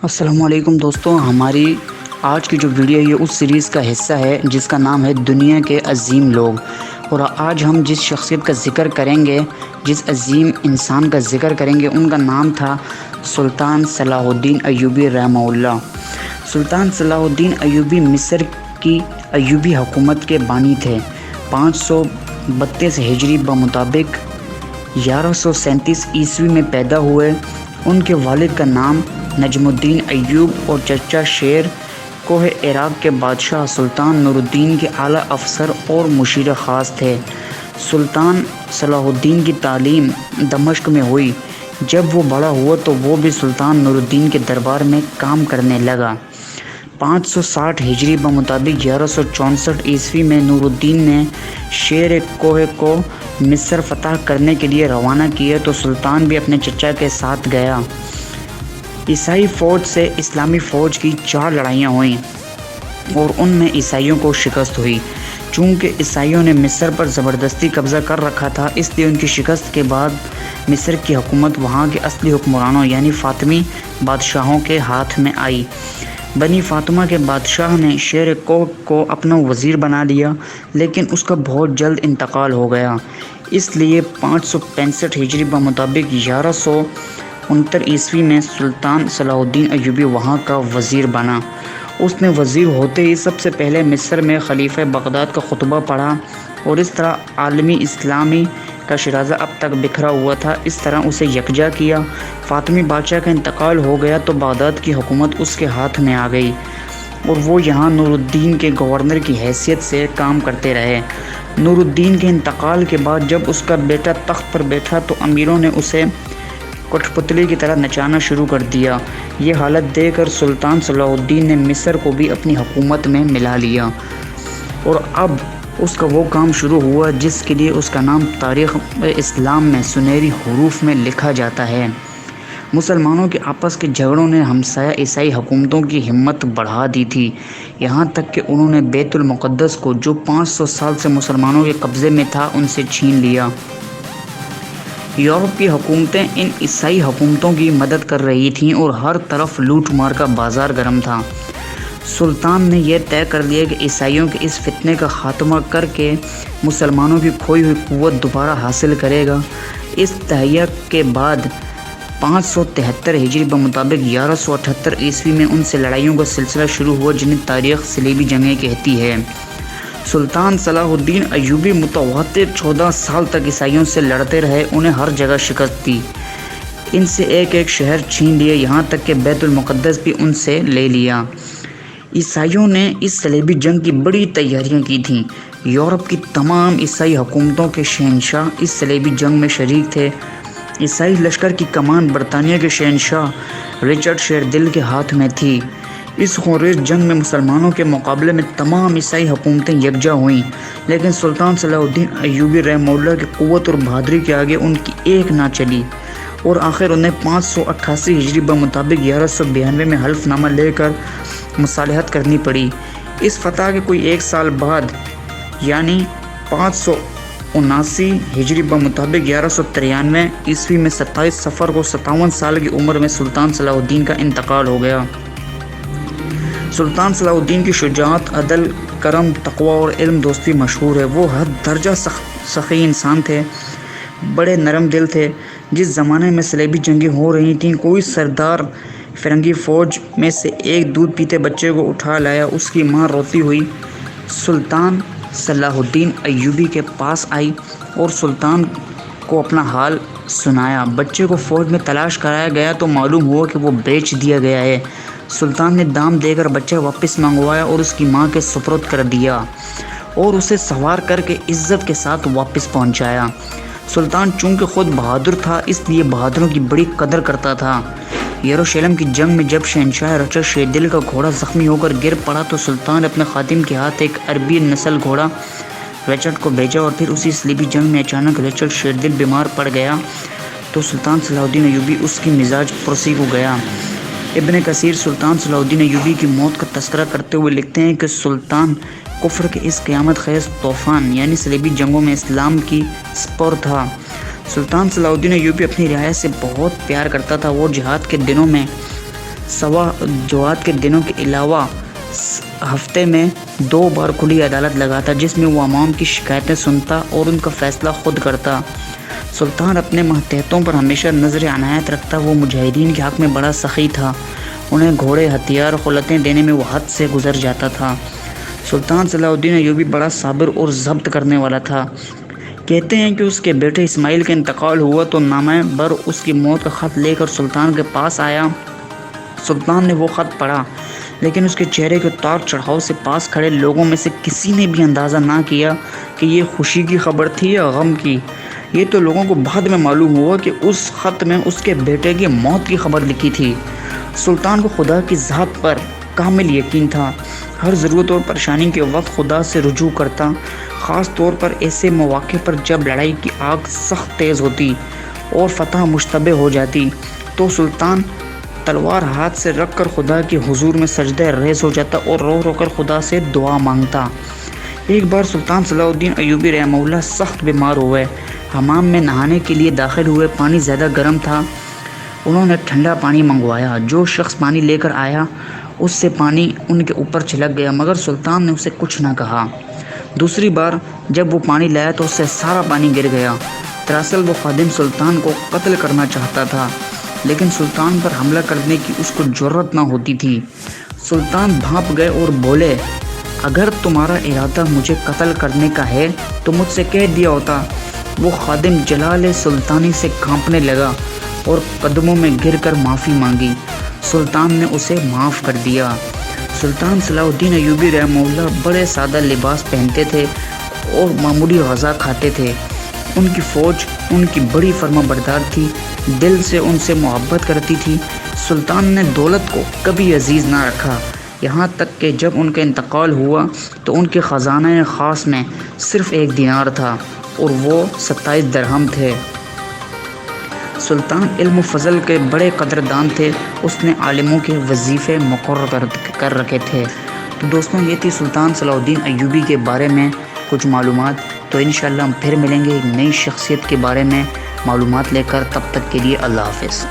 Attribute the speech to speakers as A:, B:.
A: السلام علیکم دوستوں، ہماری آج کی جو ویڈیو ہے یہ اس سیریز کا حصہ ہے جس کا نام ہے دنیا کے عظیم لوگ۔ اور آج ہم جس شخصیت کا ذکر کریں گے، جس عظیم انسان کا ذکر کریں گے، ان کا نام تھا سلطان صلاح الدین ایوبی رحمہ اللہ۔ سلطان صلاح الدین ایوبی مصر کی ایوبی حکومت کے بانی تھے۔ 532 ہجری بمطابق 1137 عیسوی میں پیدا ہوئے۔ ان کے والد کا نام نجم الدین ایوب اور چچا شیر کوہ عراق کے بادشاہ سلطان نور الدین کے اعلیٰ افسر اور مشیر خاص تھے۔ سلطان صلاح الدین کی تعلیم دمشق میں ہوئی۔ جب وہ بڑا ہوا تو وہ بھی سلطان نور الدین کے دربار میں کام کرنے لگا۔ 560 ہجری بمطابق 1164 عیسوی میں نور الدین نے شیر کوہ کو مصر فتح کرنے کے لیے روانہ کیا تو سلطان بھی اپنے چچا کے ساتھ گیا۔ عیسائی فوج سے اسلامی فوج کی 4 لڑائیاں ہوئیں اور ان میں عیسائیوں کو شکست ہوئی۔ چونکہ عیسائیوں نے مصر پر زبردستی قبضہ کر رکھا تھا، اس لیے ان کی شکست کے بعد مصر کی حکومت وہاں کے اصلی حکمرانوں یعنی فاطمی بادشاہوں کے ہاتھ میں آئی۔ بنی فاطمہ کے بادشاہ نے شیر کوہ کو اپنا وزیر بنا لیا، لیکن اس کا بہت جلد انتقال ہو گیا۔ اس لیے 565 ہجری بمطابق 1169 عیسوی میں سلطان صلاح الدین ایوبی وہاں کا وزیر بنا۔ اس نے وزیر ہوتے ہی سب سے پہلے مصر میں خلیفہ بغداد کا خطبہ پڑھا اور اس طرح عالمی اسلامی کا شیرازہ اب تک بکھرا ہوا تھا، اس طرح اسے یکجا کیا۔ فاطمی بادشاہ کا انتقال ہو گیا تو بغداد کی حکومت اس کے ہاتھ میں آ گئی اور وہ یہاں نور الدین کے گورنر کی حیثیت سے کام کرتے رہے۔ نور الدین کے انتقال کے بعد جب اس کا بیٹا تخت پر بیٹھا تو امیروں نے اسے کٹھ پتلی کی طرح نچانا شروع کر دیا۔ یہ حالت دیکھ کر سلطان صلاح الدین نے مصر کو بھی اپنی حکومت میں ملا لیا اور اب اس کا وہ کام شروع ہوا جس کے لیے اس کا نام تاریخ اسلام میں سنہری حروف میں لکھا جاتا ہے۔ مسلمانوں کے آپس کے جھگڑوں نے ہمسایہ عیسائی حکومتوں کی ہمت بڑھا دی تھی، یہاں تک کہ انہوں نے بیت المقدس کو جو 500 سال سے مسلمانوں کے قبضے میں تھا ان سے چھین لیا۔ یورپ کی حکومتیں ان عیسائی حکومتوں کی مدد کر رہی تھیں اور ہر طرف لوٹ مار کا بازار گرم تھا۔ سلطان نے یہ طے کر لیا کہ عیسائیوں کے اس فتنے کا خاتمہ کر کے مسلمانوں کی کھوئی ہوئی قوت دوبارہ حاصل کرے گا۔ اس تہیہ کے بعد 573 ہجری بمطابق 1178 عیسوی میں ان سے لڑائیوں کا سلسلہ شروع ہوا جنہیں تاریخ صلیبی جنگیں کہتی ہے۔ سلطان صلاح الدین ایوبی متواتر 14 سال تک عیسائیوں سے لڑتے رہے، انہیں ہر جگہ شکست دی، ان سے ایک ایک شہر چھین لیے، یہاں تک کہ بیت المقدس بھی ان سے لے لیا۔ عیسائیوں نے اس صلیبی جنگ کی بڑی تیاریاں کی تھیں۔ یورپ کی تمام عیسائی حکومتوں کے شہنشاہ اس صلیبی جنگ میں شریک تھے۔ عیسائی لشکر کی کمان برطانیہ کے شہنشاہ رچرڈ شیردل کے ہاتھ میں تھی۔ اس خونریز جنگ میں مسلمانوں کے مقابلے میں تمام عیسائی حکومتیں یکجا ہوئیں، لیکن سلطان صلاح الدین ایوبی رحمہ اللہ کی قوت اور بہادری کے آگے ان کی ایک نہ چلی اور آخر انہیں 588 ہجری بمطابق 1192 میں حلف نامہ لے کر مصالحت کرنی پڑی۔ اس فتح کے کوئی ایک سال بعد یعنی 579 ہجری بمطابق 1193 عیسوی میں 27 صفر کو 57 سال کی عمر میں سلطان صلاح الدین کا انتقال ہو گیا۔ سلطان صلاح الدین کی شجاعت، عدل، کرم، تقوی اور علم دوستی مشہور ہے۔ وہ حد درجہ سخی انسان تھے، بڑے نرم دل تھے۔ جس زمانے میں صلیبی جنگیں ہو رہی تھیں، کوئی سردار فرنگی فوج میں سے ایک دودھ پیتے بچے کو اٹھا لایا، اس کی ماں روتی ہوئی سلطان صلاح الدین ایوبی کے پاس آئی اور سلطان کو اپنا حال سنایا۔ بچے کو فوج میں تلاش کرایا گیا تو معلوم ہوا کہ وہ بیچ دیا گیا ہے۔ سلطان نے دام دے کر بچہ واپس منگوایا اور اس کی ماں کے سپرد کر دیا اور اسے سوار کر کے عزت کے ساتھ واپس پہنچایا۔ سلطان چونکہ خود بہادر تھا اس لیے بہادروں کی بڑی قدر کرتا تھا۔ یروشلم کی جنگ میں جب شہنشاہ رچرڈ شیردل کا گھوڑا زخمی ہو کر گر پڑا تو سلطان نے اپنے خادم کے ہاتھ ایک عربی نسل گھوڑا رچرڈ کو بھیجا اور پھر اسی صلیبی جنگ میں اچانک رچرڈ شیردل بیمار پڑ گیا تو سلطان صلاح الدین ایوبی اس کی مزاج پرسی ہو گیا۔ ابن کثیر سلطان صلاح الدین ایوبی کی موت کا تذکرہ کرتے ہوئے لکھتے ہیں کہ سلطان کفر کے اس قیامت خیز طوفان یعنی صلیبی جنگوں میں اسلام کی سپر تھا۔ سلطان صلاح الدین ایوبی اپنی رعایا سے بہت پیار کرتا تھا۔ وہ جہاد کے دنوں میں سوا جمعرات کے دنوں کے علاوہ ہفتے میں 2 بار کھلی عدالت لگاتا جس میں وہ عوام کی شکایتیں سنتا اور ان کا فیصلہ خود کرتا۔ سلطان اپنے ماتحتوں پر ہمیشہ نظر عنایت رکھتا۔ وہ مجاہدین کے حق میں بڑا سخی تھا، انہیں گھوڑے، ہتھیار اور خلعتیں دینے میں وہ حد سے گزر جاتا تھا۔ سلطان صلاح الدین ایوبی بڑا صابر اور ضبط کرنے والا تھا۔ کہتے ہیں کہ اس کے بیٹے اسماعیل کا انتقال ہوا تو نامہ بر اس کی موت کا خط لے کر سلطان کے پاس آیا۔ سلطان نے وہ خط پڑھا، لیکن اس کے چہرے کے اتار چڑھاؤ سے پاس کھڑے لوگوں میں سے کسی نے بھی اندازہ نہ کیا کہ یہ خوشی کی خبر تھی یا غم کی۔ یہ تو لوگوں کو بعد میں معلوم ہوا کہ اس خط میں اس کے بیٹے کی موت کی خبر لکھی تھی۔ سلطان کو خدا کی ذات پر کامل یقین تھا، ہر ضرورت اور پریشانی کے وقت خدا سے رجوع کرتا، خاص طور پر ایسے مواقع پر جب لڑائی کی آگ سخت تیز ہوتی اور فتح مشتبہ ہو جاتی تو سلطان تلوار ہاتھ سے رکھ کر خدا کے حضور میں سجدہ ریز ہو جاتا اور رو رو کر خدا سے دعا مانگتا۔ ایک بار سلطان صلاح الدین ایوبی رحمہ اللہ سخت بیمار ہوئے، حمام میں نہانے کے لیے داخل ہوئے، پانی زیادہ گرم تھا، انہوں نے ٹھنڈا پانی منگوایا۔ جو شخص پانی لے کر آیا اس سے پانی ان کے اوپر چھلک گیا، مگر سلطان نے اسے کچھ نہ کہا۔ دوسری بار جب وہ پانی لایا تو اس سے سارا پانی گر گیا۔ دراصل وہ خادم سلطان کو قتل کرنا چاہتا تھا، لیکن سلطان پر حملہ کرنے کی اس کو جرأت نہ ہوتی تھی۔ سلطان بھانپ گئے اور بولے، اگر تمہارا ارادہ مجھے قتل کرنے کا ہے تو مجھ سے کہہ دیا ہوتا۔ وہ خادم جلال سلطانی سے کانپنے لگا اور قدموں میں گر کر معافی مانگی۔ سلطان نے اسے معاف کر دیا۔ سلطان صلاح الدین ایوبی رحمہ اللہ بڑے سادہ لباس پہنتے تھے اور معمولی غذا کھاتے تھے۔ ان کی فوج ان کی بڑی فرما بردار تھی، دل سے ان سے محبت کرتی تھی۔ سلطان نے دولت کو کبھی عزیز نہ رکھا، یہاں تک کہ جب ان کا انتقال ہوا تو ان کے خزانہ خاص میں صرف 1 دینار تھا اور وہ 27 درہم تھے۔ سلطان علم و فضل کے بڑے قدردان تھے، اس نے عالموں کے وظیفے مقرر کر رکھے تھے۔ تو دوستوں، یہ تھی سلطان صلاح الدین ایوبی کے بارے میں کچھ معلومات۔ تو انشاءاللہ ہم پھر ملیں گے ایک نئی شخصیت کے بارے میں معلومات لے کر، تب تک کے لیے اللہ حافظ۔